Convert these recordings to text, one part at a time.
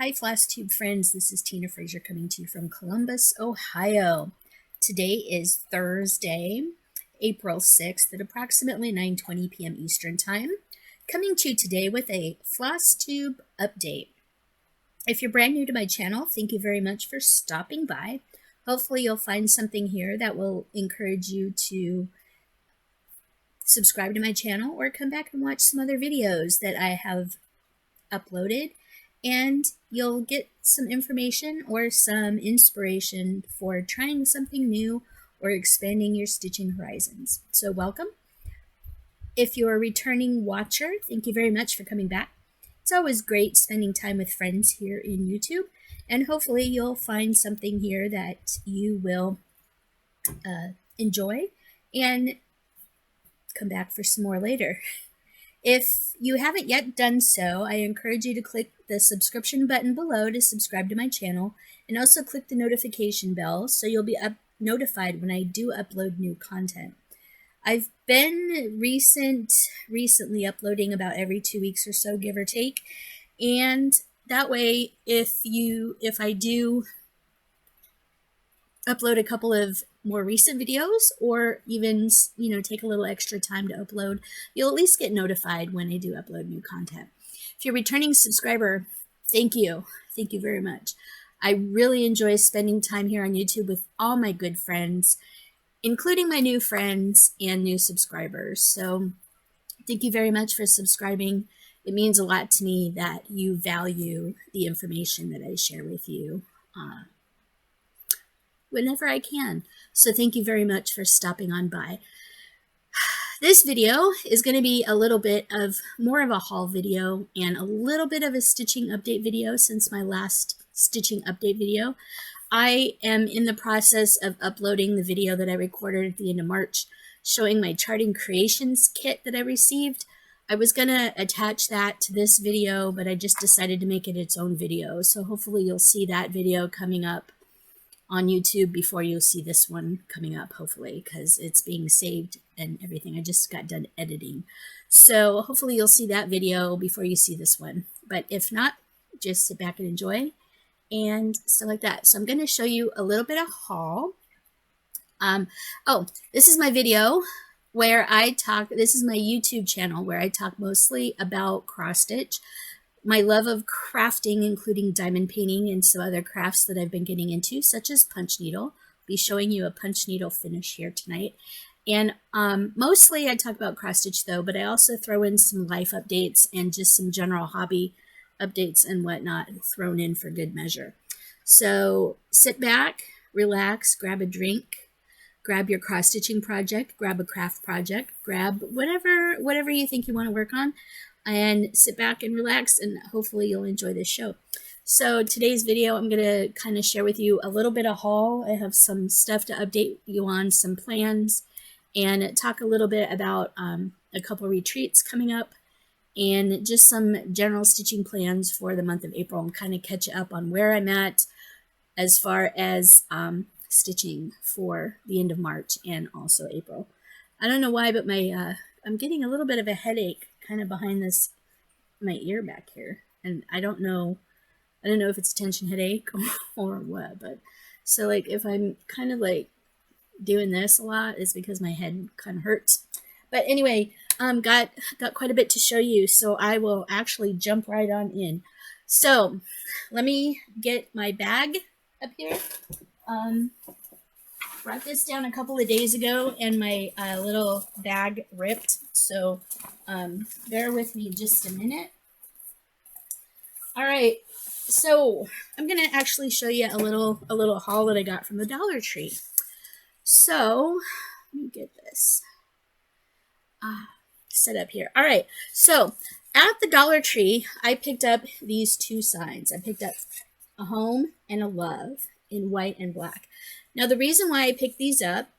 Hi FlossTube friends, this is Tina Fraser coming to you from Columbus, Ohio. Today is Thursday, April 6th at approximately 9:20 p.m. Eastern Time. Coming to you today with a FlossTube update. If you're brand new to my channel, thank you very much for stopping by. Hopefully you'll find something here that will encourage you to subscribe to my channel or come back and watch some other videos that I have uploaded, and you'll get some information or some inspiration for trying something new or expanding your stitching horizons. So welcome. If you're a returning watcher, thank you very much for coming back. It's always great spending time with friends here in YouTube, and hopefully you'll find something here that you will enjoy and come back for some more later. If you haven't yet done so, I encourage you to click the subscription button below to subscribe to my channel, and also click the notification bell so you'll be notified when I do upload new content. I've been recently uploading about every 2 weeks or so, give or take, and that way if I do upload a couple of more recent videos, or even, take a little extra time to upload, you'll at least get notified when I do upload new content. If you're a returning subscriber, thank you. Thank you very much. I really enjoy spending time here on YouTube with all my good friends, including my new friends and new subscribers. So thank you very much for subscribing. It means a lot to me that you value the information that I share with you whenever I can. So thank you very much for stopping on by. This video is going to be a little bit of more of a haul video and a little bit of a stitching update video since my last stitching update video. I am in the process of uploading the video that I recorded at the end of March showing my charting creations kit that I received. I was going to attach that to this video, but I just decided to make it its own video. So hopefully you'll see that video coming up on YouTube before you'll see this one coming up, hopefully, because it's being saved and everything. I just got done editing. So hopefully you'll see that video before you see this one. But if not, just sit back and enjoy and stuff like that. So I'm going to show you a little bit of haul. This is my video where I talk, this is my YouTube channel where I talk mostly about cross stitch, my love of crafting, including diamond painting and some other crafts that I've been getting into, such as punch needle. I'll be showing you a punch needle finish here tonight. And mostly I talk about cross stitch though, but I also throw in some life updates and just some general hobby updates and whatnot thrown in for good measure. So sit back, relax, grab a drink, grab your cross stitching project, grab a craft project, grab whatever you think you want to work on, and sit back and relax, and hopefully you'll enjoy this show. So today's video, I'm going to kind of share with you a little bit of haul. I have some stuff to update you on, some plans, and talk a little bit about a couple retreats coming up, and just some general stitching plans for the month of April, and kind of catch up on where I'm at as far as stitching for the end of March and also April. I don't know why, but my I'm getting a little bit of a headache kind of behind my ear back here, and I don't know if it's a tension headache or what, but so like if I'm kind of like doing this a lot, it's because my head kind of hurts. But anyway, got quite a bit to show you, so I will actually jump right on in. So let me get my bag up here. Brought this down a couple of days ago and my little bag ripped, so bear with me just a minute. All right, so I'm gonna actually show you a little haul that I got from the Dollar Tree. So let me get this set up here. All right, so at the Dollar Tree I picked up these two signs. I picked up a home and a love in white and black. Now, the reason why I picked these up,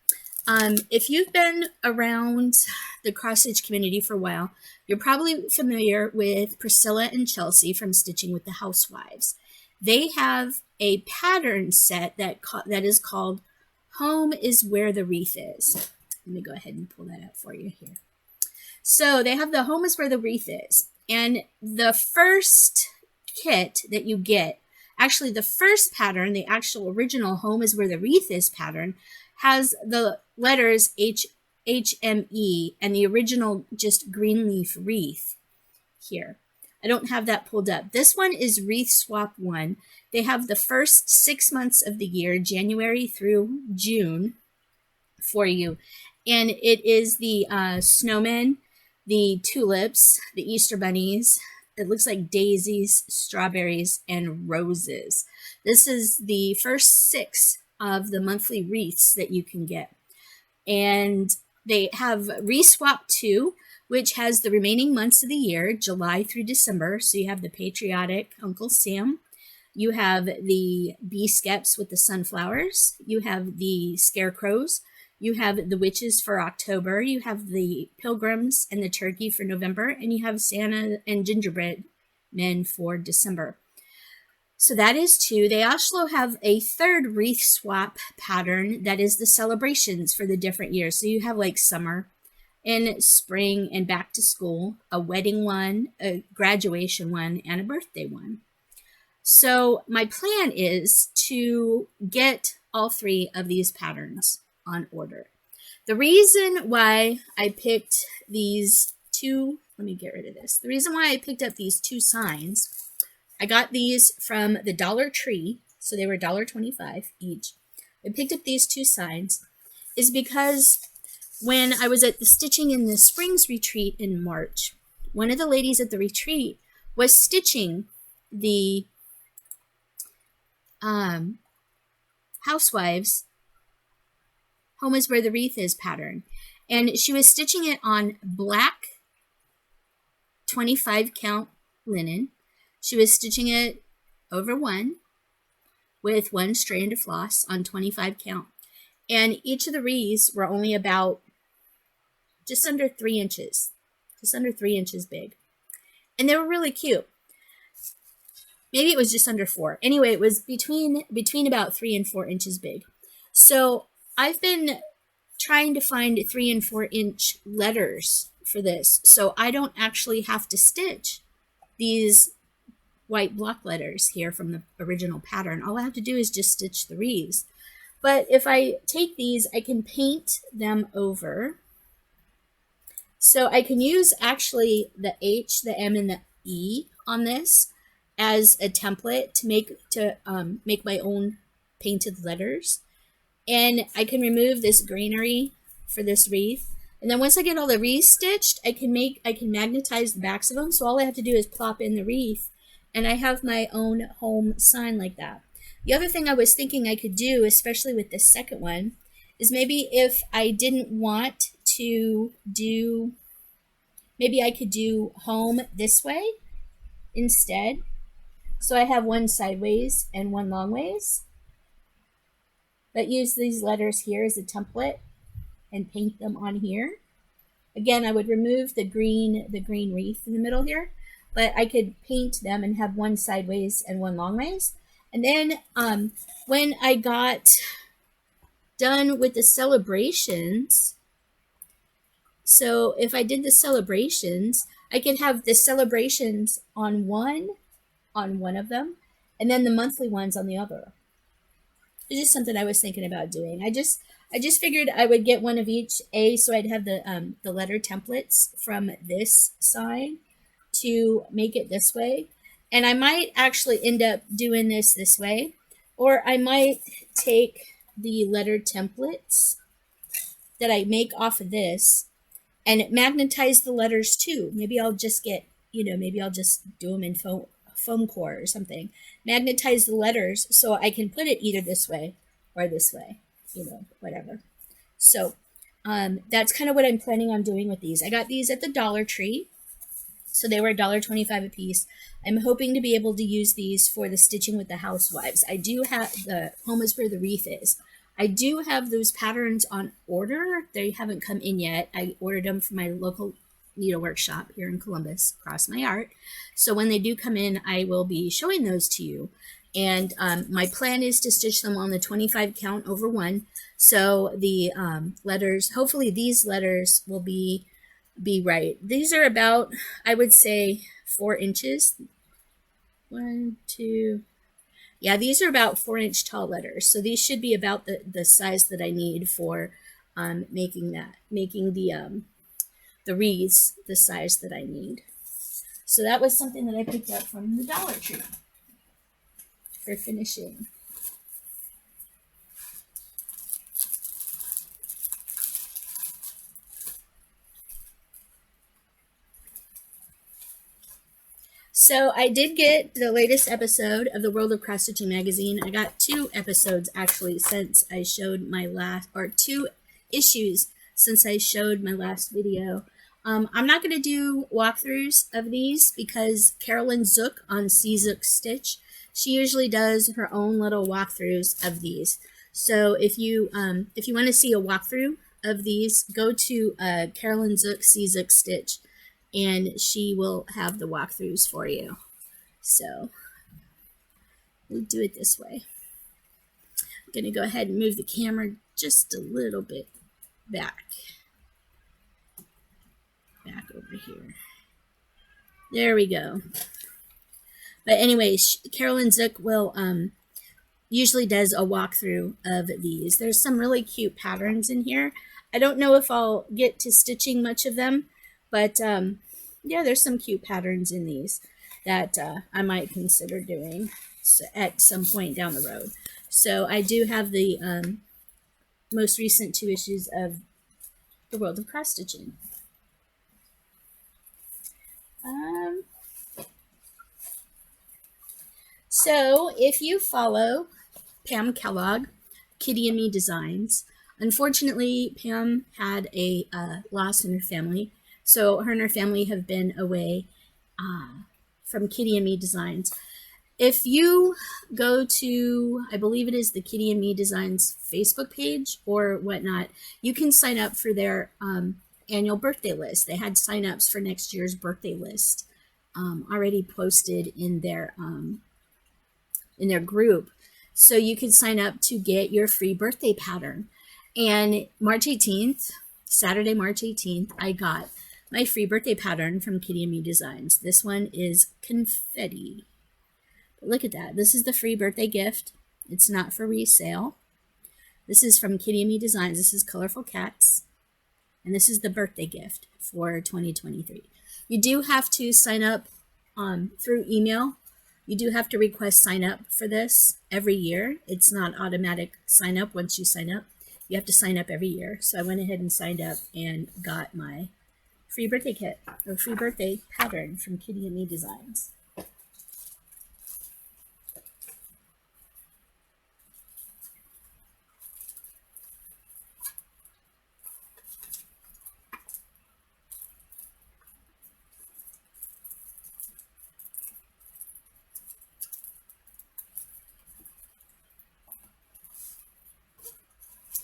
if you've been around the cross-stitch community for a while, you're probably familiar with Priscilla and Chelsea from Stitching with the Housewives. They have a pattern set that is called Home is Where the Wreath Is. Let me go ahead and pull that up for you here. So they have the Home is Where the Wreath Is. And the first kit that you get, actually the first pattern, the actual original Home is Where the Wreath Is pattern, has the letters HME and the original just green leaf wreath here. I don't have that pulled up. This one is Wreath Swap 1. They have the first 6 months of the year, January through June, for you. And it is the snowmen, the tulips, the Easter bunnies. It looks like daisies, strawberries, and roses. This is the first 6 of the monthly wreaths that you can get. And they have Wreath Swap 2, which has the remaining months of the year, July through December. So you have the patriotic Uncle Sam. You have the bee skeps with the sunflowers. You have the scarecrows. You have the witches for October. You have the pilgrims and the turkey for November. And you have Santa and gingerbread men for December. So that is 2. They also have a third wreath swap pattern that is the celebrations for the different years. So you have like summer and spring and back to school, a wedding one, a graduation one, and a birthday one. So my plan is to get all 3 of these patterns on order. The reason why I picked these 2, let me get rid of this. The reason why I picked up these 2 signs, I got these from the Dollar Tree, so they were $1.25 each. I picked up these 2 signs is because when I was at the Stitching in the Springs retreat in March, one of the ladies at the retreat was stitching the housewives' Home is Where the Wreath Is pattern. And she was stitching it on black 25 count linen. She was stitching it over 1 with 1 strand of floss on 25 count. And each of the wreaths were only about just under 3 inches, big. And they were really cute. Maybe it was just under 4. Anyway, it was between about 3 and 4 inches big. So I've been trying to find 3 and 4 inch letters for this, so I don't actually have to stitch these white block letters here from the original pattern. All I have to do is just stitch the wreaths. But if I take these, I can paint them over. So I can use actually the H, the M, and the E on this as a template to make my own painted letters. And I can remove this greenery for this wreath. And then once I get all the wreaths stitched, I can magnetize the backs of them. So all I have to do is plop in the wreath, and I have my own home sign like that. The other thing I was thinking I could do, especially with this second one, is maybe if I didn't want to do, maybe I could do home this way instead. So I have 1 sideways and 1 long ways. But use these letters here as a template and paint them on here. Again, I would remove the green wreath in the middle here, but I could paint them and have 1 sideways and 1 long ways. And then when I got done with the celebrations, so if I did the celebrations, I could have the celebrations on one of them, and then the monthly ones on the other. It's just something I was thinking about doing. I just figured I would get one of each, so I'd have the letter templates from this sign to make it this way. And I might actually end up doing this way, or I might take the letter templates that I make off of this and magnetize the letters too. Maybe I'll just get, maybe I'll just do them in foam core or something. Magnetize the letters so I can put it either this way or this way, whatever. So that's kind of what I'm planning on doing with these. I got these at the Dollar Tree, so they were $1.25 a piece. I'm hoping to be able to use these for the stitching with the housewives. I do have the Home is Where the Wreath Is. I do have those patterns on order. They haven't come in yet. I ordered them from my local needlework shop here in Columbus, Cross My Art. So when they do come in, I will be showing those to you. And my plan is to stitch them on the 25 count over 1. So the letters, hopefully these letters will be right. These are about, I would say, 4 inches 1, 2. Yeah, these are about 4-inch tall letters. So these should be about the size that I need for making the wreaths the size that I need. So that was something that I picked up from the Dollar Tree for finishing. So I did get the latest episode of the World of Prostitute magazine. I got 2 episodes actually since I showed my last, or 2 issues since I showed my last video. I'm not going to do walkthroughs of these because Carolyn Zook on Zook Stitch, she usually does her own little walkthroughs of these. So if you want to see a walkthrough of these, go to Carolyn Zook Zook Stitch, and she will have the walkthroughs for you. So we'll do it this way. I'm going to go ahead and move the camera just a little bit back over here. There we go. But anyway, Carolyn Zook will usually does a walkthrough of these. There's some really cute patterns in here. I don't know if I'll get to stitching much of them, but yeah, there's some cute patterns in these that I might consider doing at some point down the road. So I do have the most recent 2 issues of the World of Cross Stitching. So if you follow Pam Kellogg, Kitty and Me Designs, unfortunately Pam had a loss in her family, so her and her family have been away from Kitty and Me Designs. If you go to, I believe it is the Kitty and Me Designs Facebook page or whatnot, you can sign up for their annual birthday list. They had sign-ups for next year's birthday list already posted in their group. So you can sign up to get your free birthday pattern. And March 18th, Saturday, March 18th, I got my free birthday pattern from Kitty and Me Designs. This one is confetti. But look at that. This is the free birthday gift. It's not for resale. This is from Kitty and Me Designs. This is Colorful Cats. And this is the birthday gift for 2023. You do have to sign up through email. You do have to request sign up for this every year. It's not automatic sign up once you sign up. You have to sign up every year. So I went ahead and signed up and got my free birthday kit or free birthday pattern from Kitty and Me Designs.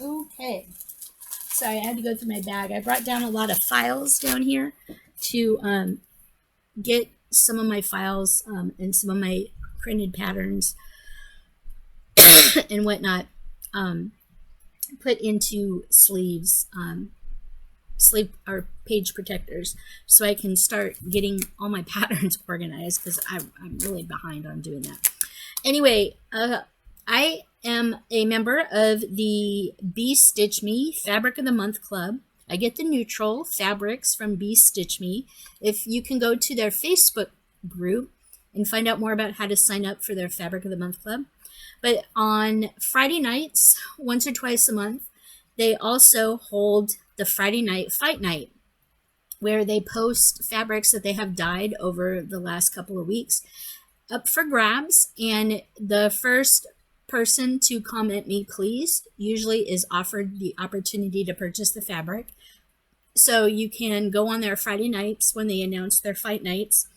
Okay, sorry, I had to go through my bag. I brought down a lot of files down here to get some of my files and some of my printed patterns and whatnot put into sleeves, sleeve or page protectors, so I can start getting all my patterns organized because I'm really behind on doing that. Anyway, I am a member of the Bee Stitch Me Fabric of the Month Club. I get the neutral fabrics from Bee Stitch Me. If you can go to their Facebook group and find out more about how to sign up for their Fabric of the Month Club. But on Friday nights, once or twice a month, they also hold the Friday night fight night, where they post fabrics that they have dyed over the last couple of weeks up for grabs, and the first person to comment me please usually is offered the opportunity to purchase the fabric. So you can go on their Friday nights when they announce their fight nights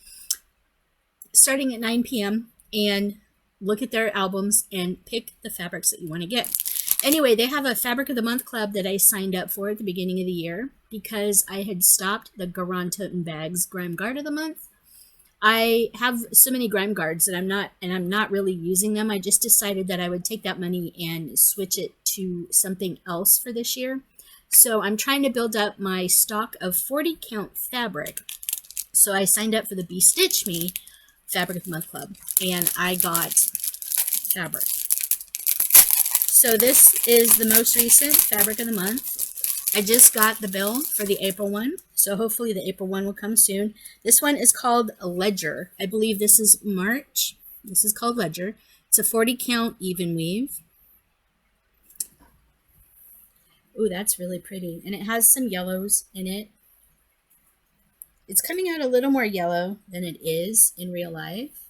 starting at 9 p.m. and look at their albums and pick the fabrics that you want to get. Anyway, they have a Fabric of the Month Club that I signed up for at the beginning of the year because I had stopped the Garan Toten Bags Grime Guard of the Month. I have so many grime guards that I'm not really using them. I just decided that I would take that money and switch it to something else for this year. So I'm trying to build up my stock of 40 count fabric. So I signed up for the Bee Stitch Me Fabric of the Month Club, and I got fabric. So this is the most recent Fabric of the Month. I just got the bill for the April one, so hopefully the April one will come soon. This one is called Ledger. I believe this is March. This is called Ledger. It's a 40 count even weave. Ooh, that's really pretty. And it has some yellows in it. It's coming out a little more yellow than it is in real life.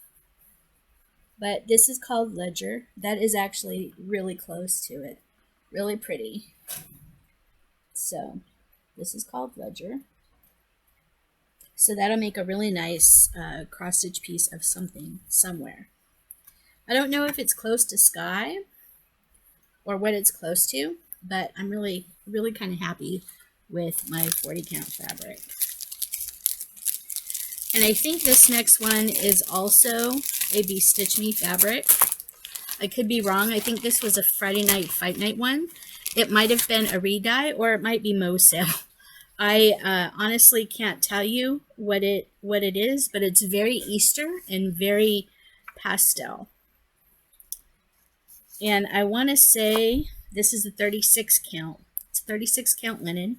But this is called Ledger. That is actually really close to it. Really pretty. So this is called Ledger. So that'll make a really nice cross stitch piece of something somewhere. I don't know if it's close to sky or what it's close to, but I'm really kind of happy with my 40 count fabric. And I think this next one is also a Be Stitch Me fabric. I could be wrong. I think this was a Friday Night Fight Night one. It might have been a re-dye, or it might be Mo Sale. I honestly can't tell you what it is, but it's very Easter and very pastel. And I want to say this is a 36 count. It's 36 count linen.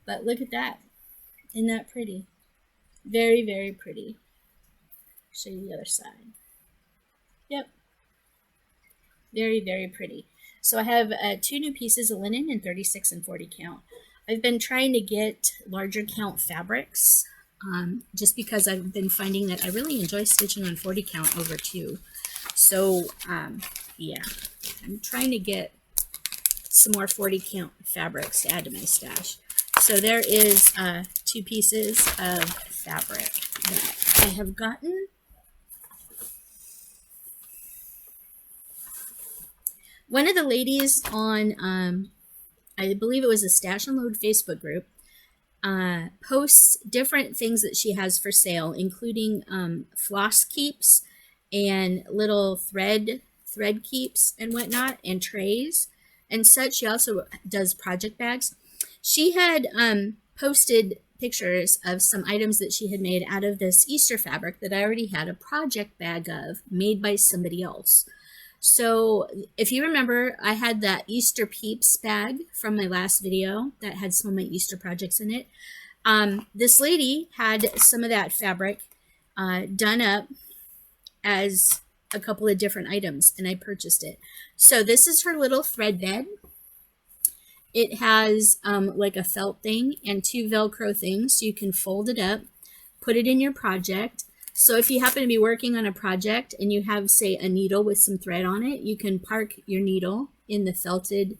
But look at that. Isn't that pretty? Very, very pretty. Show you the other side. Yep. Very, very pretty. So I have 2 new pieces of linen in 36 and 40 count. I've been trying to get larger count fabrics just because I've been finding that I really enjoy stitching on 40 count over 2. So yeah, I'm trying to get some more 40 count fabrics to add to my stash. So there is 2 pieces of fabric that I have gotten. One of the ladies on, I believe it was a Stash and Load Facebook group, posts different things that she has for sale, including floss keeps and little thread keeps and whatnot, and trays and such. She also does project bags. She had posted pictures of some items that she had made out of this Easter fabric that I already had a project bag of, made by somebody else. So if you remember, I had that Easter Peeps bag from my last video that had some of my Easter projects in it. This lady had some of that fabric done up as a couple of different items, and I purchased it. So this is her little thread bed. It has like a felt thing and 2 Velcro things, so you can fold it up, put it in your project. So if you happen to be working on a project and you have, say, a needle with some thread on it, you can park your needle in the felted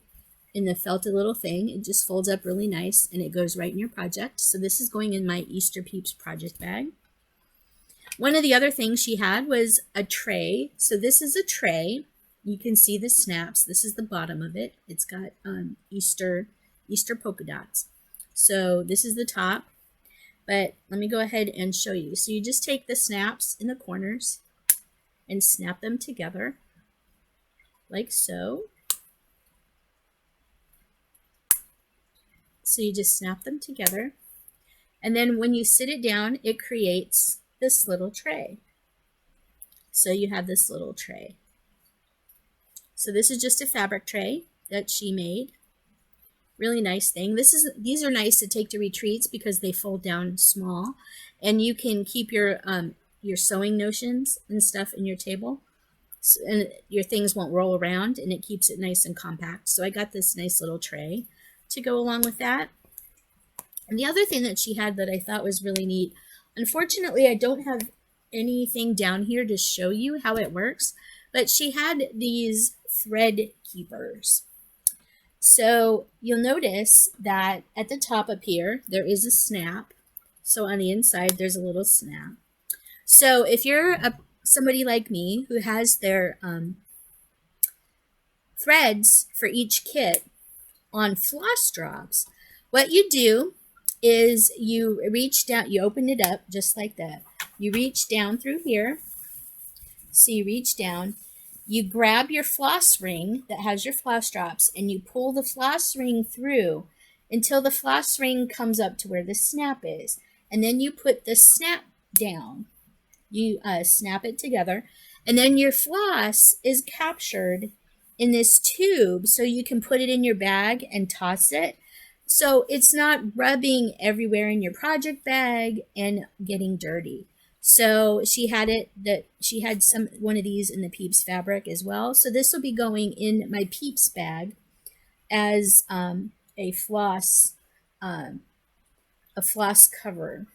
little thing. It just folds up really nice and it goes right in your project. So this is going in my Easter Peeps project bag. One of the other things she had was a tray. So this is a tray. You can see the snaps. This is the bottom of it. It's got Easter polka dots. So this is the top. But let me go ahead and show you. So you just take the snaps in the corners and snap them together like so. So you just snap them together. And then when you sit it down, it creates this little tray. So you have this little tray. So this is just a fabric tray that she made. Really nice thing. These are nice to take to retreats because they fold down small, and you can keep your sewing notions and stuff in your table, and your things won't roll around, and it keeps it nice and compact. So I got this nice little tray to go along with that. And the other thing that she had that I thought was really neat, unfortunately I don't have anything down here to show you how it works, but she had these thread keepers. So you'll notice that at the top up here, there is a snap. So on the inside, there's a little snap. So if you're somebody like me who has their threads for each kit on floss drops, what you do is you reach down, you open it up just like that. You reach down through here. So you reach down. You grab your floss ring that has your floss drops and you pull the floss ring through until the floss ring comes up to where the snap is. And then you put the snap down You snap it together, and then your floss is captured in this tube, so you can put it in your bag and toss it. So it's not rubbing everywhere in your project bag and getting dirty. So she had one of these in the Peeps fabric as well. So this will be going in my Peeps bag as a floss cover.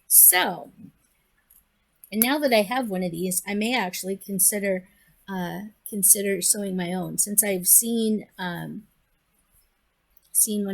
So, and now that I have one of these, I may actually consider sewing my own, since I've seen one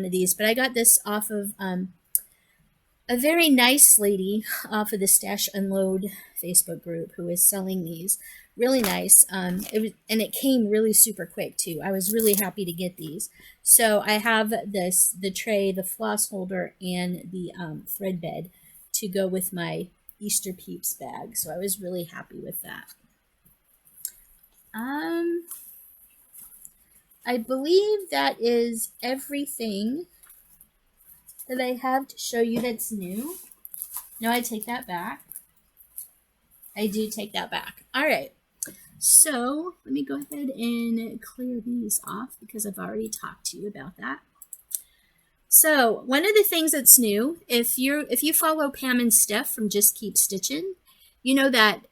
of these. But I got this off of a very nice lady off of the Stash Unload Facebook group who is selling these. Really nice. It came really super quick too. I was really happy to get these. So I have the tray, the floss holder, and the thread bed to go with my Easter Peeps bag. So I was really happy with that. I believe that is everything that I have to show you that's new. No, I take that back. I do take that back. All right. So let me go ahead and clear these off because I've already talked to you about that. So one of the things that's new, if you follow Pam and Steph from Just Keep Stitching, you know that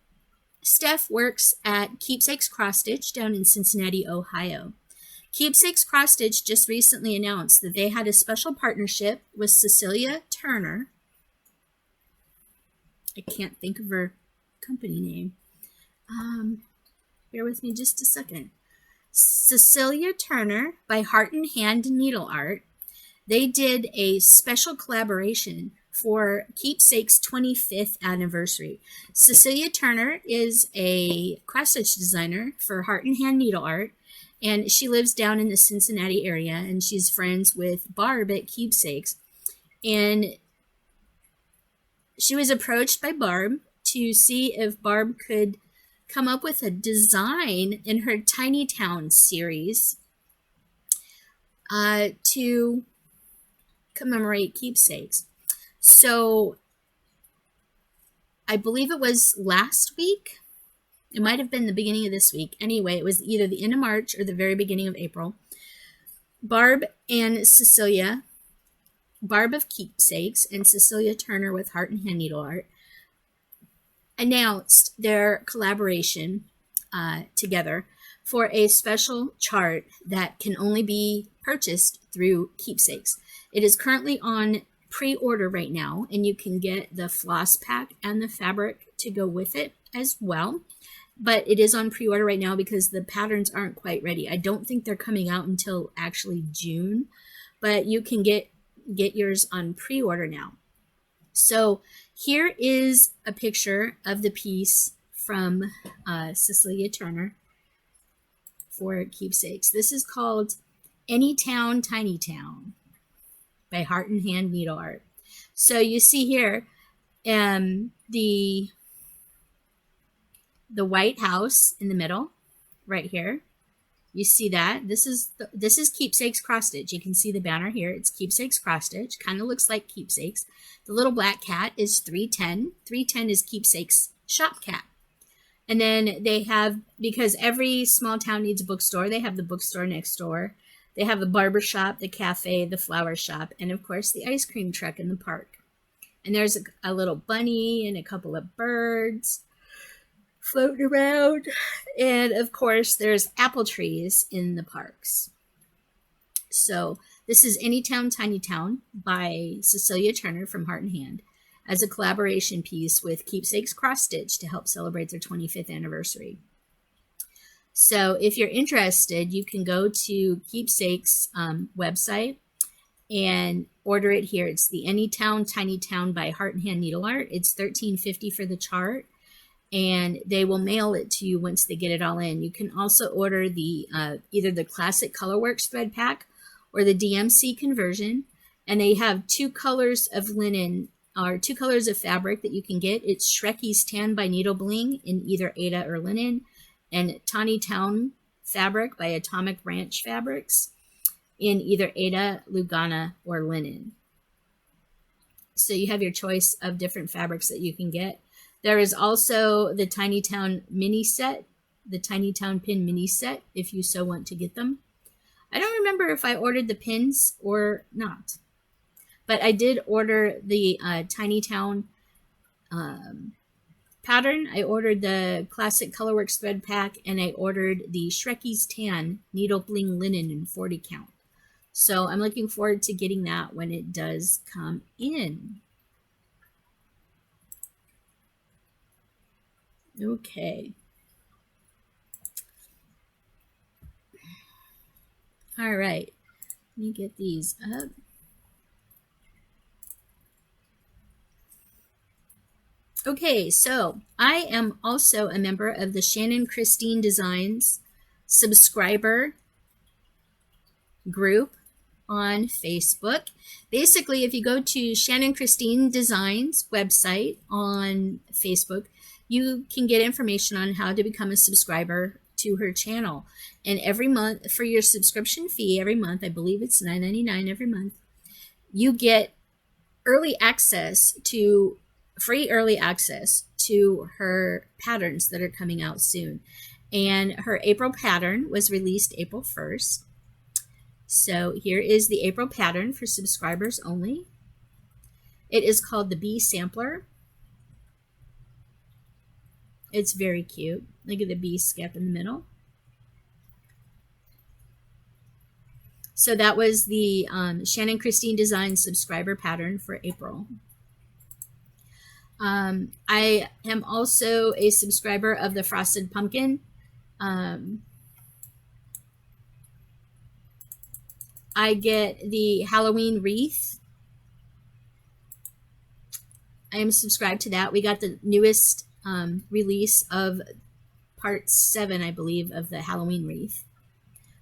Steph works at Keepsakes Cross Stitch down in Cincinnati, Ohio. Keepsakes Cross Stitch just recently announced that they had a special partnership with Cecilia Turner. I can't think of her company name. Bear with me just a second. Cecilia Turner by Heart and Hand Needle Art. They did a special collaboration for Keepsake's 25th anniversary. Cecilia Turner is a cross-stitch designer for Heart and Hand Needle Art, and she lives down in the Cincinnati area, and she's friends with Barb at Keepsakes. And she was approached by Barb to see if Barb could come up with a design in her Tiny Town series to commemorate Keepsakes. So I believe it was last week. It might have been the beginning of this week. Anyway, it was either the end of March or the very beginning of April. Barb and Cecilia, Barb of Keepsakes and Cecilia Turner with Heart and Hand Needle Art, announced their collaboration together for a special chart that can only be purchased through Keepsakes. It is currently on pre-order right now, and you can get the floss pack and the fabric to go with it as well. But it is on pre-order right now because the patterns aren't quite ready. I don't think they're coming out until actually June, but you can get yours on pre-order now. So here is a picture of the piece from Cecilia Turner for Keepsakes. This is called Any Town, Tiny Town by Heart and Hand Needle Art. So you see here the White House in the middle, right here. You see that this is Keepsakes Cross Stitch. You can see the banner here. It's Keepsakes Cross Stitch. Kind of looks like Keepsakes. The little black cat is 310. 310 is Keepsakes Shop Cat. And then they have, because every small town needs a bookstore, they have the bookstore next door. They have the barber shop, the cafe, the flower shop, and of course the ice cream truck in the park. And there's a little bunny and a couple of birds floating around. And of course there's apple trees in the parks. So this is Any Town, Tiny Town by Cecilia Turner from Heart and Hand as a collaboration piece with Keepsakes Cross Stitch to help celebrate their 25th anniversary. So if you're interested, you can go to Keepsakes website and order it here. It's the Any Town, Tiny Town by Heart and Hand Needle Art. It's $13.50 for the chart, and they will mail it to you once they get it all in. You can also order the either the Classic Colorworks thread pack or the DMC conversion, and they have two colors of linen or two colors of fabric that you can get. It's Shreki's Tan by Needle Bling in either Ada or linen, and Tawny Town fabric by Atomic Ranch Fabrics in either Ada, Lugana, or linen. So you have your choice of different fabrics that you can get. There is also the Tiny Town mini set, the Tiny Town pin mini set, if you so want to get them. I don't remember if I ordered the pins or not, but I did order the Tiny Town pattern. I ordered the Classic Colorworks thread pack, and I ordered the Shrekie's Tan needle bling linen in 40 count. So I'm looking forward to getting that when it does come in. Okay. All right. Let me get these up. Okay, so I am also a member of the Shannon Christine Designs subscriber group on Facebook. Basically, if you go to Shannon Christine Designs website on Facebook, you can get information on how to become a subscriber to her channel. And every month, for your subscription fee every month, I believe it's $9.99 every month, you get early access to free early access to her patterns that are coming out soon. And her April pattern was released April 1st. So here is the April pattern for subscribers only. It is called the Bee Sampler. It's very cute. Look at the bee skep in the middle. So that was the Shannon Christine Design subscriber pattern for April. I am also a subscriber of the Frosted Pumpkin. I get the Halloween wreath. I am subscribed to that. We got the newest release of part 7, I believe, of the Halloween wreath.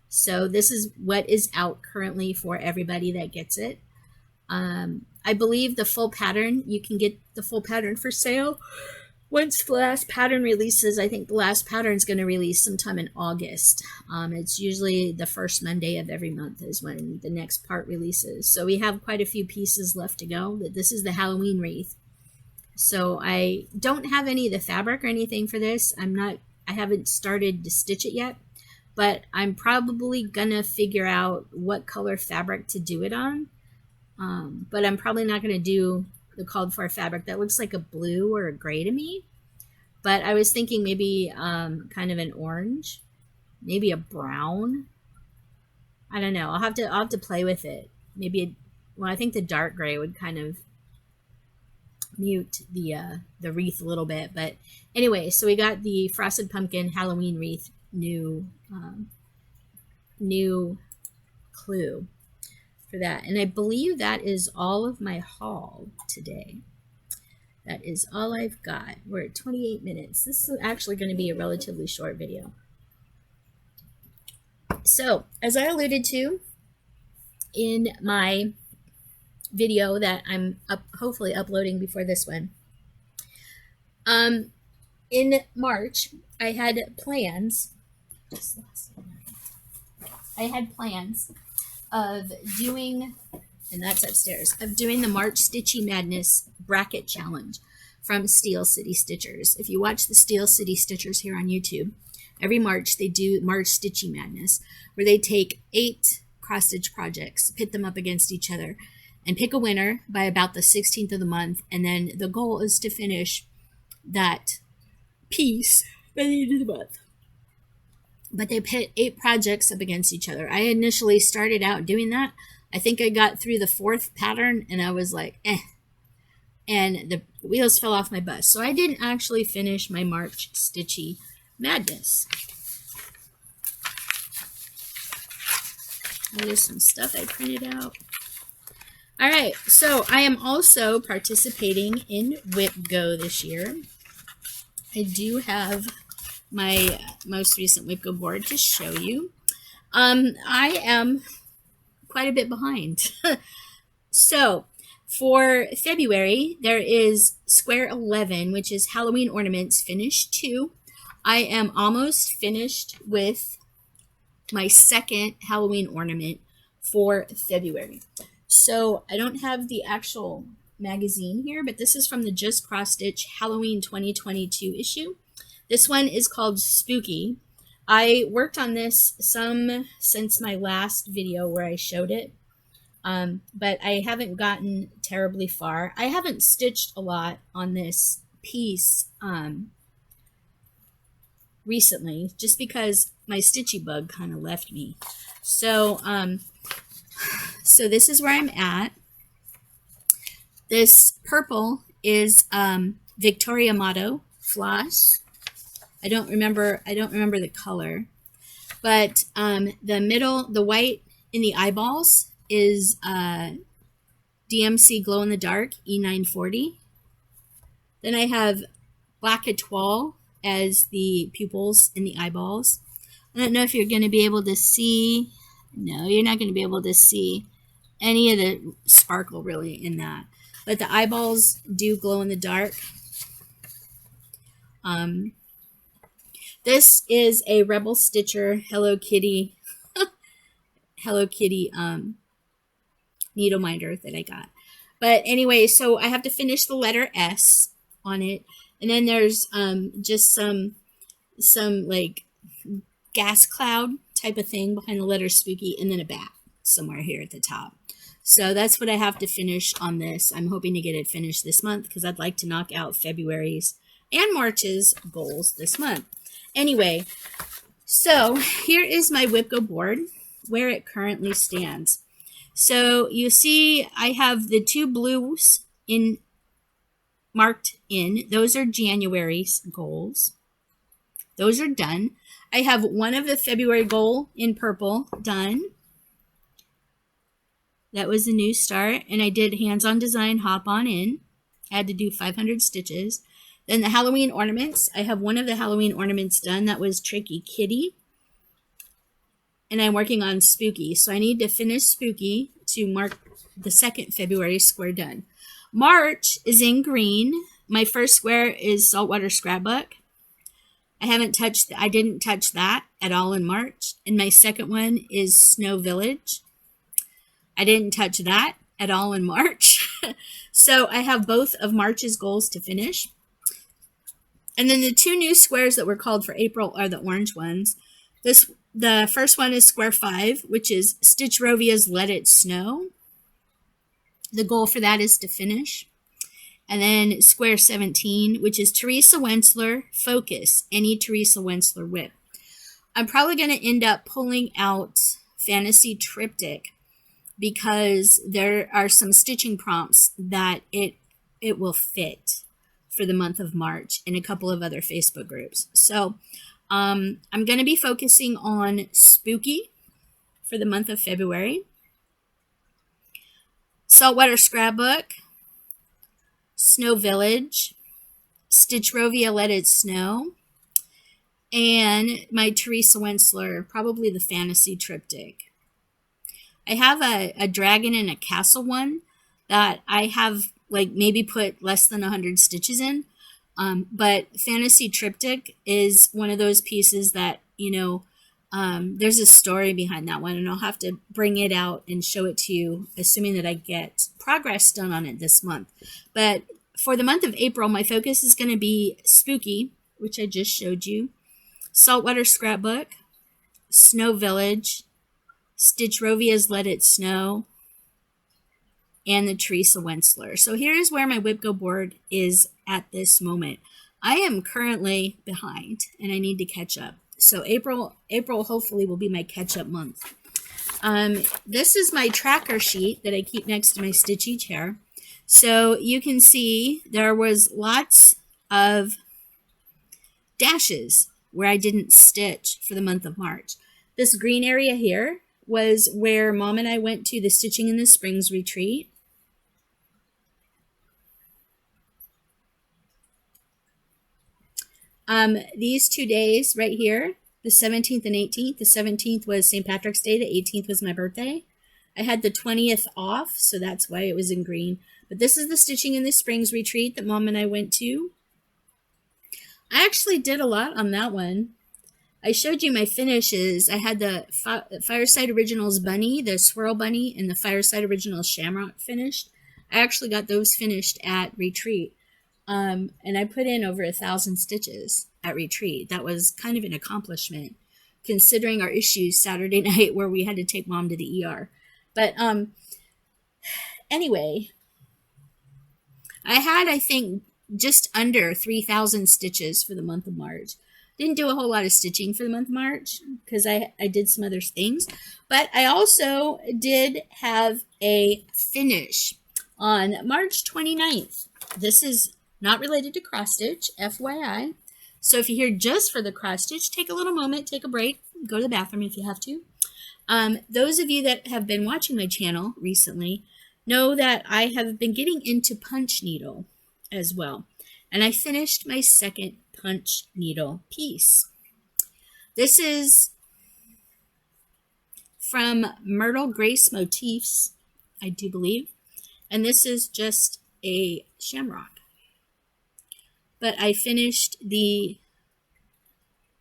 So this is what is out currently for everybody that gets it. I believe the full pattern, you can get the full pattern for sale once the last pattern releases. I think the last pattern is going to release sometime in August. It's usually the first Monday of every month is when the next part releases. So we have quite a few pieces left to go. This is the Halloween wreath. So I don't have any of the fabric or anything for this. I haven't started to stitch it yet, but I'm probably gonna figure out what color fabric to do it on. But I'm probably not going to do the called for fabric. That looks like a blue or a gray to me. But I was thinking maybe kind of an orange, maybe a brown. I don't know. I'll have to play with it. Maybe well, I think the dark gray would kind of mute the wreath a little bit. But anyway, so we got the Frosted Pumpkin Halloween wreath new clue for that. And I believe that is all of my haul today. That is all I've got. We're at 28 minutes. This is actually going to be a relatively short video. So, as I alluded to in my video that I'm hopefully uploading before this one, in March, I had plans. Of doing, and that's upstairs, of doing the March Stitchy Madness Bracket Challenge from Steel City Stitchers. If you watch the Steel City Stitchers here on YouTube, every March they do March Stitchy Madness, where they take 8 cross-stitch projects, pit them up against each other, and pick a winner by about the 16th of the month, and then the goal is to finish that piece by the end of the month. But they pit 8 projects up against each other. I initially started out doing that. I think I got through the 4th pattern and I was like, eh. And the wheels fell off my bus. So I didn't actually finish my March Stitchy Madness. There's some stuff I printed out. All right, so I am also participating in WIPGO this year. I do have my most recent WIPGO board to show you. I am quite a bit behind. So for February, there is Square 11, which is Halloween Ornaments Finish 2. I am almost finished with my second Halloween ornament for February. So I don't have the actual magazine here, but this is from the Just Cross Stitch Halloween 2022 issue. This one is called Spooky. I worked on this some since my last video where I showed it, but I haven't gotten terribly far. I haven't stitched a lot on this piece recently, just because my stitchy bug kind of left me. So, so this is where I'm at. This purple is Victoria Motto floss. I don't remember the color, but the middle, the white in the eyeballs is DMC Glow in the Dark E940. Then I have Black Etoile as the pupils in the eyeballs. I don't know if you're going to be able to see. No, you're not going to be able to see any of the sparkle really in that. But the eyeballs do glow in the dark. This is a Rebel Stitcher Hello Kitty needle minder that I got. But anyway, so I have to finish the letter S on it, and then there's just some like gas cloud type of thing behind the letter Spooky, and then a bat somewhere here at the top. So that's what I have to finish on this. I'm hoping to get it finished this month because I'd like to knock out February's and March's goals this month. Anyway, so here is my WIPGO board where it currently stands. So you see I have the two blues marked in. Those are January's goals. Those are done. I have one of the February goal in purple done. That was a new start, and I did hands-on design, hop on in. I had to do 500 stitches. Then the Halloween ornaments, I have one of the Halloween ornaments done. That was Tricky Kitty. And I'm working on Spooky. So I need to finish Spooky to mark the 2nd February square done. March is in green. My first square is Saltwater Scrapbook. I didn't touch that at all in March. And my second one is Snow Village. I didn't touch that at all in March. So I have both of March's goals to finish. And then the two new squares that were called for April are the orange ones. The first one is square 5, which is Stitch Rovia's Let It Snow. The goal for that is to finish. And then square 17, which is Teresa Wentzler Focus, any Teresa Wentzler whip. I'm probably going to end up pulling out Fantasy Triptych because there are some stitching prompts that it will fit for the month of March in a couple of other Facebook groups. So I'm going to be focusing on Spooky for the month of February, Saltwater Scrapbook, Snow Village, Stitch Rovia Let It Snow, and my Teresa Wentzler, probably the Fantasy Triptych. I have a dragon and a castle one that I have like maybe put less than 100 stitches in. But Fantasy Triptych is one of those pieces that, you know, there's a story behind that one, and I'll have to bring it out and show it to you, assuming that I get progress done on it this month. But for the month of April, my focus is going to be Spooky, which I just showed you, Saltwater Scrapbook, Snow Village, Stitch Rovia's Let It Snow, and the Teresa Wentzler. So here is where my WIPGO board is at this moment. I am currently behind, and I need to catch up. So April hopefully will be my catch-up month. This is my tracker sheet that I keep next to my stitchy chair. So you can see there was lots of dashes where I didn't stitch for the month of March. This green area here was where Mom and I went to the Stitching in the Springs retreat. These 2 days right here, the 17th and 18th. The 17th was St. Patrick's Day. The 18th was my birthday. I had the 20th off, so that's why it was in green. But this is the Stitching in the Springs retreat that Mom and I went to. I actually did a lot on that one. I showed you my finishes. I had the Fireside Originals Bunny, the Swirl Bunny, and the Fireside Originals Shamrock finished. I actually got those finished at retreat. And I put in over 1,000 stitches at retreat. That was kind of an accomplishment considering our issues Saturday night where we had to take mom to the ER. But anyway, I had, I think, just under 3,000 stitches for the month of March. Didn't do a whole lot of stitching for the month of March because I did some other things. But I also did have a finish on March 29th. This is not related to cross stitch, FYI. So if you're here just for the cross stitch, take a little moment, take a break, go to the bathroom if you have to. Those of you that have been watching my channel recently know that I have been getting into punch needle as well. And I finished my second punch needle piece. This is from Myrtle Grace Motifs, I do believe. And this is just a shamrock. But I finished the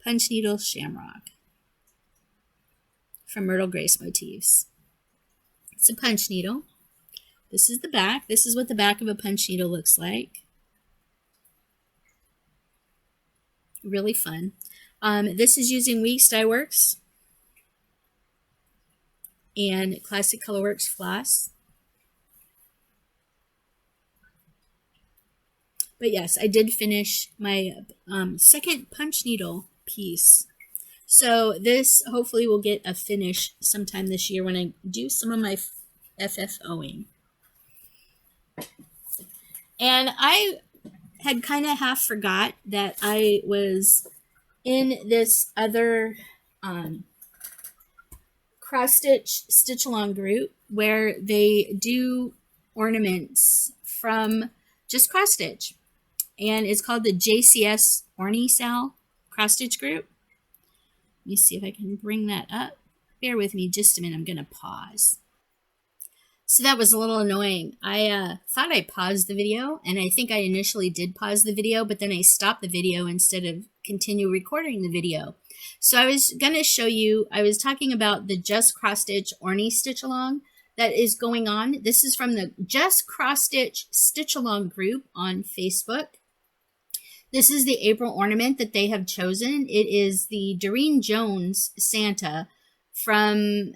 punch needle shamrock from Myrtle Grace Motifs. It's a punch needle. This is the back. This is what the back of a punch needle looks like. Really fun. This is using Weeks Dye Works and Classic Colorworks floss. But yes, I did finish my second punch needle piece. So this hopefully will get a finish sometime this year when I do some of my FFOing. And I had kind of half forgot that I was in this other cross stitch stitch along group where they do ornaments from just cross stitch, and it's called the JCS Orny Sal cross stitch group. Let me see if I can bring that up. Bear with me just a minute. I'm going to pause. So that was a little annoying. I thought I paused the video, and I think I initially did pause the video, but then I stopped the video instead of continue recording the video. So I was going to show you, I was talking about the Just Cross Stitch Orny Stitch Along that is going on. This is from the Just Cross Stitch Stitch Along group on Facebook. This is the April ornament that they have chosen. It is the Doreen Jones Santa from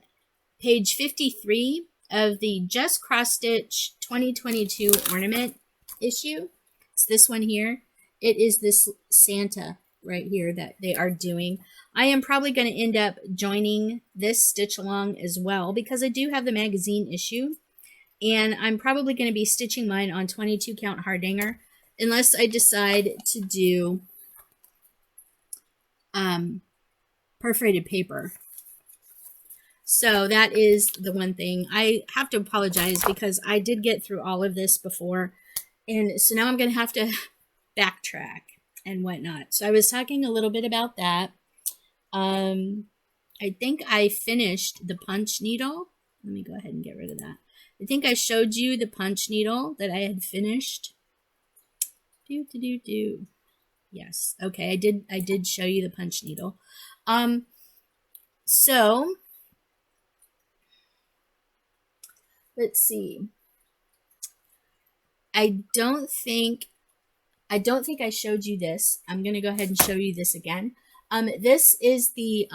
page 53 of the Just Cross Stitch 2022 ornament issue. It's this one here. It is this Santa right here that they are doing. I am probably going to end up joining this stitch along as well because I do have the magazine issue, and I'm probably going to be stitching mine on 22 count Hardanger unless I decide to do perforated paper. So that is the one thing. I have to apologize because I did get through all of this before. And so now I'm going to have to backtrack and whatnot. So I was talking a little bit about that. I think I finished the punch needle. Let me go ahead and get rid of that. I think I showed you the punch needle that I had finished. Yes. Okay. I did show you the punch needle. So let's see. I don't think I showed you this. I'm going to go ahead and show you this again. This is the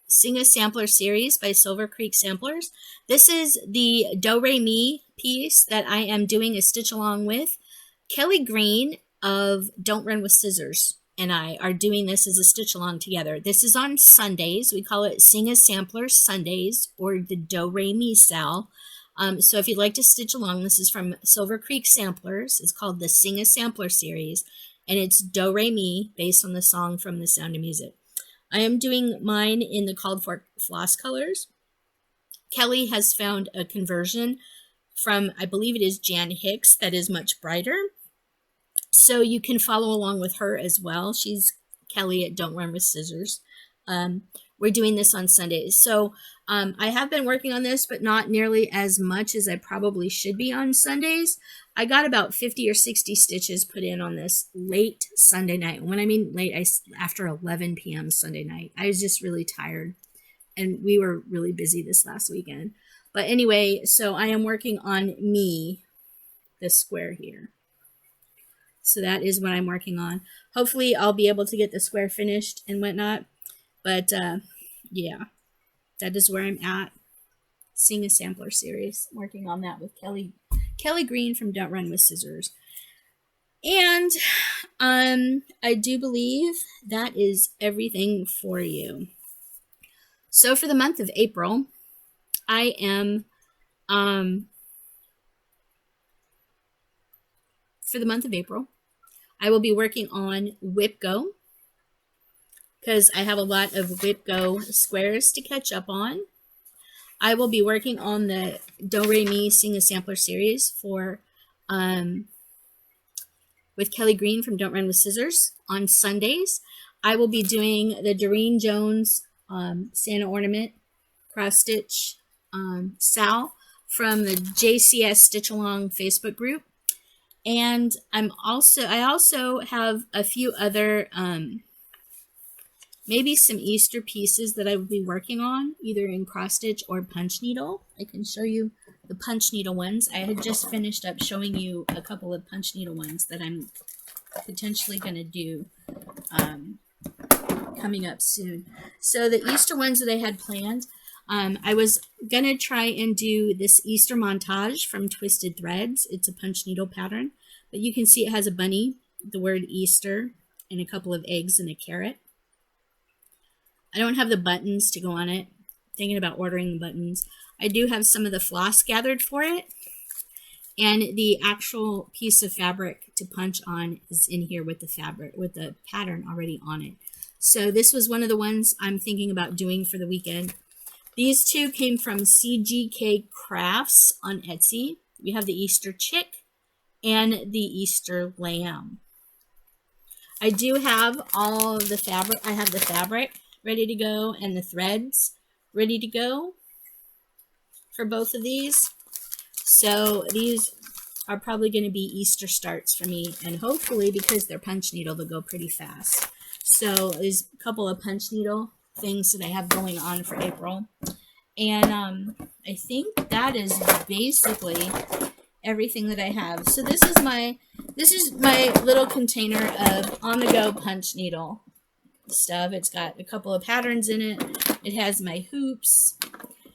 Sing a Sampler series by Silver Creek Samplers. This is the Do Re Mi piece that I am doing a stitch along with. Kelly Green of Don't Run with Scissors and I are doing this as a stitch along together. This is on Sundays. We call it Sing a Sampler Sundays or the Do Re Mi Sal. So if you'd like to stitch along, this is from Silver Creek Samplers. It's called the Sing a Sampler series, and it's Do Re Mi based on the song from The Sound of Music. I am doing mine in the called for floss colors. Kelly has found a conversion from, I believe it is Jan Hicks, that is much brighter. So you can follow along with her as well. She's Kelly at Don't Run with Scissors. We're doing this on Sundays. So I have been working on this, but not nearly as much as I probably should be on Sundays. I got about 50 or 60 stitches put in on this late Sunday night. When I mean late, after 11 p.m. Sunday night. I was just really tired, and we were really busy this last weekend. But anyway, so I am working on me the square here. So that is what I'm working on. Hopefully I'll be able to get the square finished and whatnot. But yeah, that is where I'm at. Seeing a sampler series, working on that with Kelly Green from Don't Run with Scissors. And I do believe that is everything for you. So for the month of April, I am for the month of April, I will be working on WIPGO because I have a lot of WIPGO squares to catch up on. I will be working on the Do Re Mi Sing a Sampler series for with Kelly Green from Don't Run with Scissors on Sundays. I will be doing the Doreen Jones Santa Ornament cross stitch Sal from the JCS Stitch Along Facebook group. And I also have a few other maybe some Easter pieces that I will be working on, either in cross stitch or punch needle. I can show you the punch needle ones. I had just finished up showing you a couple of punch needle ones that I'm potentially going to do coming up soon. So the Easter ones that I had planned, I was going to try and do this Easter montage from Twisted Threads. It's a punch needle pattern, but you can see it has a bunny, the word Easter, and a couple of eggs and a carrot. I don't have the buttons to go on it. Thinking about ordering the buttons. I do have some of the floss gathered for it, and the actual piece of fabric to punch on is in here with the fabric, with the pattern already on it. So this was one of the ones I'm thinking about doing for the weekend. These two came from CGK Crafts on Etsy. We have the Easter chick and the Easter lamb. I do have all of the fabric. I have the fabric ready to go and the threads ready to go for both of these. So these are probably going to be Easter starts for me, and hopefully because they're punch needle, they'll go pretty fast. So there's a couple of punch needle things that I have going on for April. And I think that is basically everything that I have. So this is my little container of on-the-go punch needle stuff. It's got a couple of patterns in it. It has my hoops.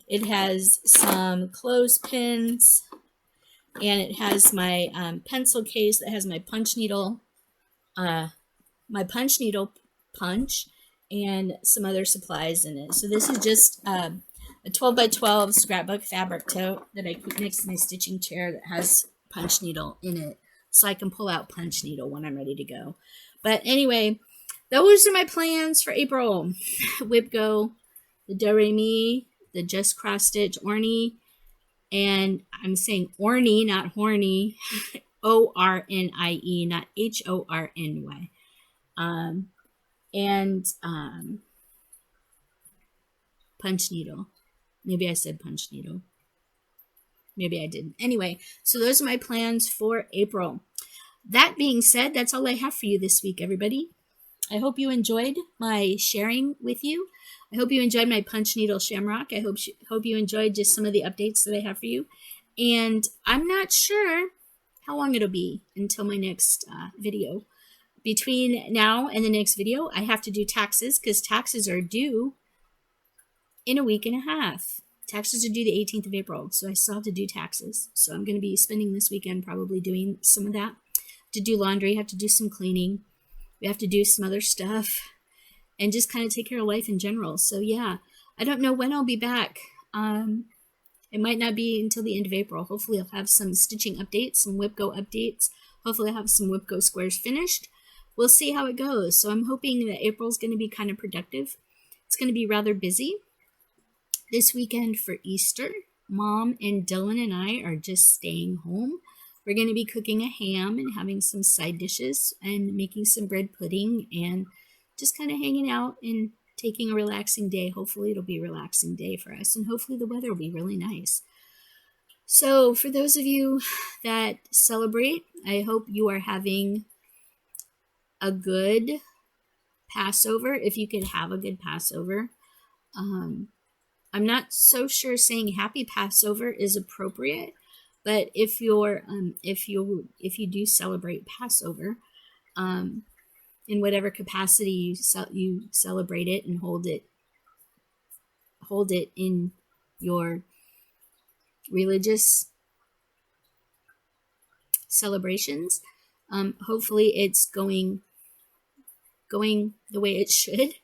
It has some clothespins, and it has my pencil case that has my punch needle, punch, and some other supplies in it. So this is just a 12 by 12 scrapbook fabric tote that I keep next to my stitching chair that has punch needle in it, so I can pull out punch needle when I'm ready to go. But anyway, those are my plans for April. WIPGO, the Do Re Mi, the Just Cross Stitch Orny, and I'm saying Orny, not horny, O-R-N-I-E, not H-O-R-N-Y. And punch needle. Maybe I said punch needle. Maybe I didn't. Anyway, so those are my plans for April. That being said, that's all I have for you this week, everybody. I hope you enjoyed my sharing with you. I hope you enjoyed my punch needle shamrock. I hope you enjoyed just some of the updates that I have for you. And I'm not sure how long it'll be until my next video. Between now and the next video, I have to do taxes because taxes are due in a week and a half. Taxes are due the 18th of April, so I still have to do taxes. So I'm going to be spending this weekend probably doing some of that. To do laundry, have to do some cleaning. We have to do some other stuff and just kind of take care of life in general. So yeah, I don't know when I'll be back. It might not be until the end of April. Hopefully I'll have some stitching updates, some WIPGO updates. Hopefully I'll have some WIPGO squares finished. We'll see how it goes. So I'm hoping that April's going to be kind of productive. It's going to be rather busy. This weekend for Easter, Mom and Dylan and I are just staying home. We're going to be cooking a ham and having some side dishes and making some bread pudding and just kind of hanging out and taking a relaxing day. Hopefully it'll be a relaxing day for us, and hopefully the weather will be really nice. So for those of you that celebrate, I hope you are having a good Passover, if you could have a good Passover. I'm not so sure saying happy Passover is appropriate. But if you do celebrate Passover, in whatever capacity you celebrate it and hold it in your religious celebrations, hopefully it's going the way it should,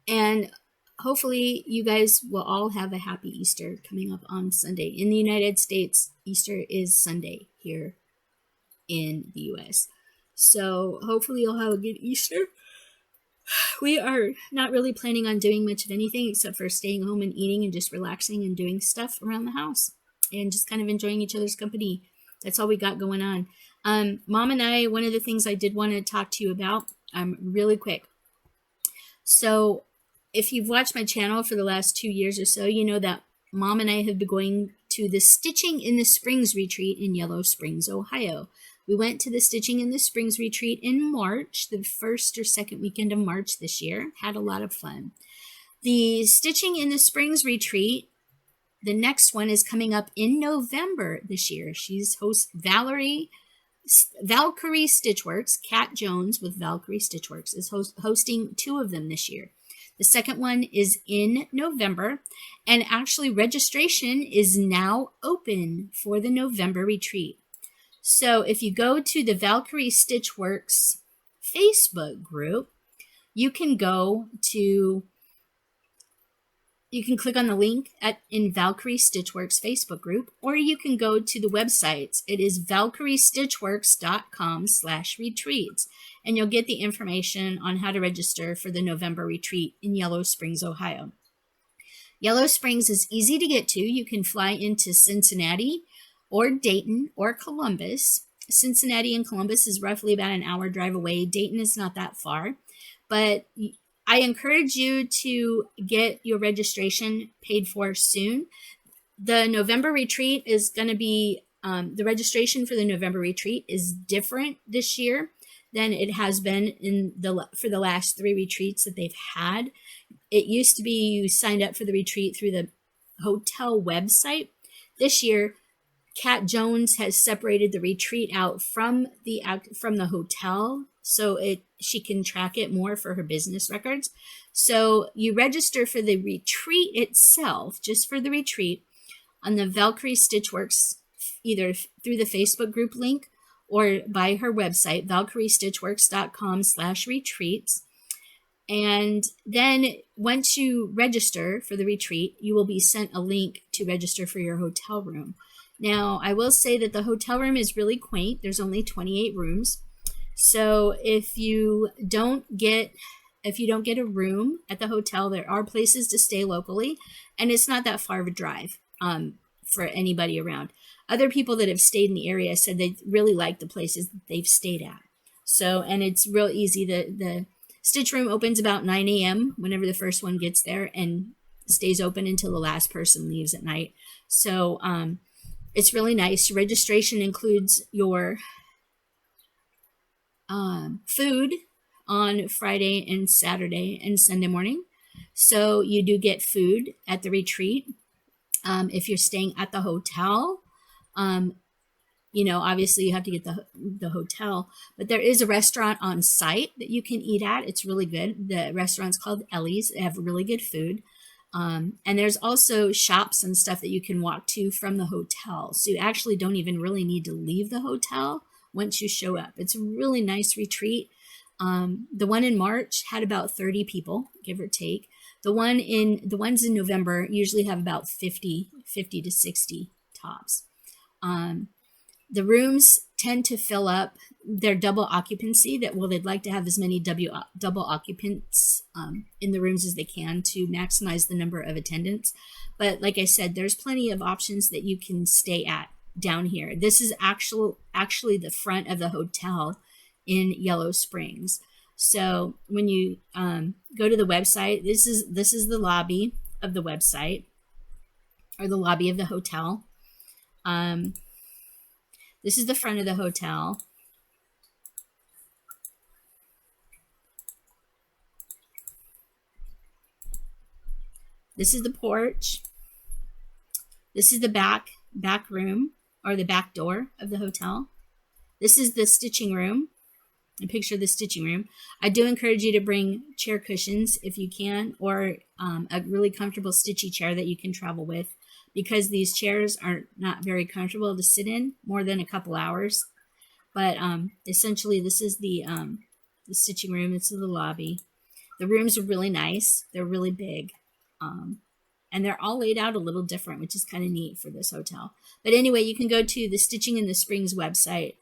and hopefully you guys will all have a happy Easter coming up on Sunday. In the United States, Easter is Sunday here in the US. So hopefully you'll have a good Easter. We are not really planning on doing much of anything except for staying home and eating and just relaxing and doing stuff around the house and just kind of enjoying each other's company. That's all we got going on. Mom and I, one of the things I did want to talk to you about really quick. So if you've watched my channel for the last 2 years or so, you know that Mom and I have been going to the Stitching in the Springs retreat in Yellow Springs, Ohio. We went to the Stitching in the Springs retreat in March, the first or second weekend of March this year. Had a lot of fun. The Stitching in the Springs retreat, the next one is coming up in November this year. She's host Valkyrie Stitchworks, Kat Jones with Valkyrie Stitchworks, is hosting 2 of them this year. The second one is in November, and actually registration is now open for the November retreat. So if you go to the Valkyrie Stitchworks Facebook group, you can click on the link in Valkyrie Stitchworks Facebook group, or you can go to the websites. It is valkyriestitchworks.com/retreats, and you'll get the information on how to register for the November retreat in Yellow Springs, Ohio. Yellow Springs is easy to get to. You can fly into Cincinnati or Dayton or Columbus. Cincinnati and Columbus is roughly about an hour drive away. Dayton is not that far, but I encourage you to get your registration paid for soon. The November retreat is going to be, the registration for the November retreat is different this year than it has been for the last 3 retreats that they've had. It used to be you signed up for the retreat through the hotel website. This year, Kat Jones has separated the retreat out from the hotel, so she can track it more for her business records. So you register for the retreat itself, just for the retreat, on the Valkyrie Stitchworks, either through the Facebook group link or by her website, valkyriestitchworks.com/retreats. And then once you register for the retreat, you will be sent a link to register for your hotel room. Now, I will say that the hotel room is really quaint. There's only 28 rooms. So if you don't get a room at the hotel, there are places to stay locally, and it's not that far of a drive for anybody around. Other people that have stayed in the area said they really like the places that they've stayed at. So, and it's real easy. The Stitch room opens about 9 a.m. whenever the first one gets there, and stays open until the last person leaves at night. So it's really nice. Registration includes your food on Friday and Saturday and Sunday morning. So you do get food at the retreat. If you're staying at the hotel, obviously you have to get the hotel, but there is a restaurant on site that you can eat at. It's really good. The restaurant's called Ellie's. They have really good food. And there's also shops and stuff that you can walk to from the hotel. So you actually don't even really need to leave the hotel once you show up. It's a really nice retreat. The one in March had about 30 people, give or take. The ones in November usually have about 50 to 60 tops. The rooms tend to fill up. They're double occupancy. They'd like to have as many double occupants in the rooms as they can to maximize the number of attendants. But like I said, there's plenty of options that you can stay at down here. This is actually the front of the hotel in Yellow Springs. So when you go to the website, this is the lobby of the website, or the lobby of the hotel. This is the front of the hotel. This is the porch. This is the back room, or the back door of the hotel. This is the stitching room. A picture of the stitching room. I do encourage you to bring chair cushions if you can, or a really comfortable stitchy chair that you can travel with, because these chairs are not very comfortable to sit in more than a couple hours. But essentially, this is the stitching room. This is the lobby. The rooms are really nice. They're really big. And they're all laid out a little different, which is kind of neat for this hotel. But anyway, you can go to the Stitching in the Springs website,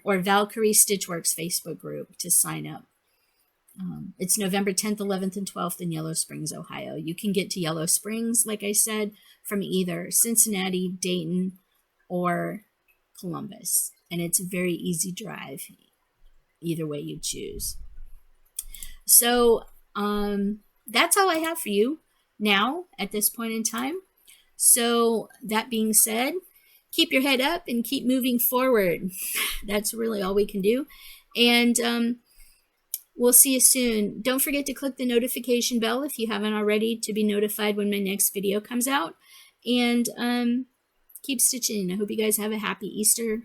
or Valkyrie Stitchworks Facebook group to sign up. It's November 10th, 11th, and 12th in Yellow Springs, Ohio. You can get to Yellow Springs, like I said, from either Cincinnati, Dayton, or Columbus. And it's a very easy drive, either way you choose. So that's all I have for you now at this point in time. So that being said, keep your head up and keep moving forward. That's really all we can do. And we'll see you soon. Don't forget to click the notification bell if you haven't already to be notified when my next video comes out. And keep stitching. I hope you guys have a happy Easter,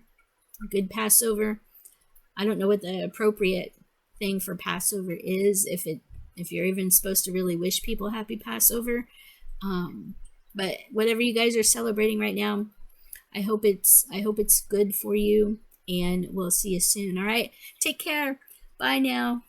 a good Passover. I don't know what the appropriate thing for Passover is, if you're even supposed to really wish people happy Passover. But whatever you guys are celebrating right now, I hope it's good for you, and we'll see you soon. All right, take care. Bye now.